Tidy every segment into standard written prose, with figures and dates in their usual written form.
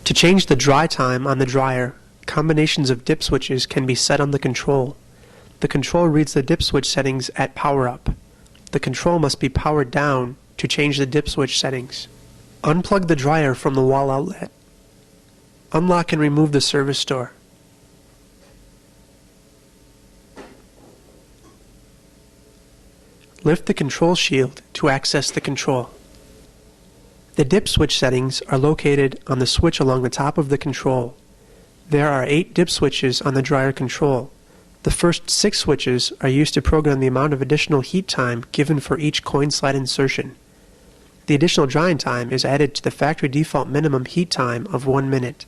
To change the dry time on the dryer, combinations of dip switches can be set on the control. The control reads the dip switch settings at power up. The control must be powered down to change the dip switch settings. Unplug the dryer from the wall outlet. Unlock and remove the service door. Lift the control shield to access the control. The dip switch settings are located on the switch along the top of the control. There are 8 dip switches on the dryer control. The first 6 switches are used to program the amount of additional heat time given for each coin slide insertion. The additional drying time is added to the factory default minimum heat time of 1 minute.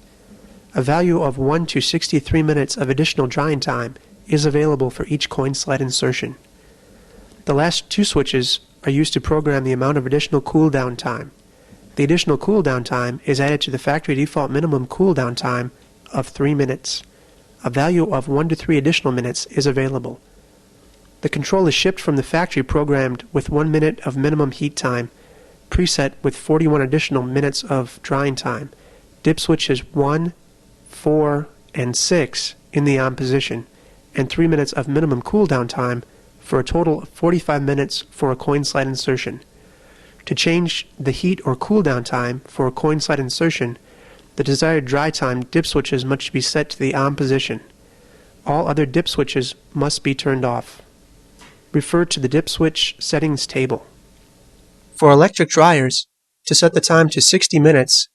A value of 1 to 63 minutes of additional drying time is available for each coin slide insertion. The last 2 switches are used to program the amount of additional cool down time. The additional cool down time is added to the factory default minimum cool down time of 3 minutes. A value of 1 to 3 additional minutes is available. The control is shipped from the factory programmed with 1 minute of minimum heat time, preset with 41 additional minutes of drying time, dip switches 1, 4, and 6 in the on position, and 3 minutes of minimum cool down time for a total of 45 minutes for a coin slide insertion. To change the heat or cool down time for a coin slide insertion, the desired dry time dip switches must be set to the on position. All other dip switches must be turned off. Refer to the dip switch settings table. For electric dryers, to set the time to 60 minutes,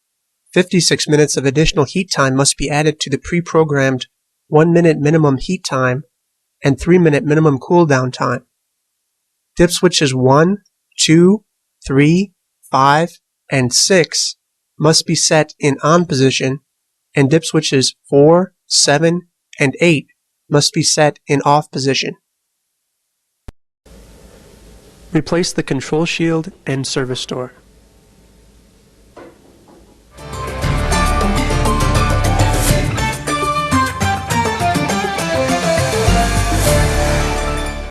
56 minutes of additional heat time must be added to the pre-programmed 1 minute minimum heat time and 3 minute minimum cool down time. Dip switches 1, 2, 3, 5, and 6 must be set in on position, and dip switches 4, 7, and 8 must be set in off position. Replace the control shield and service door.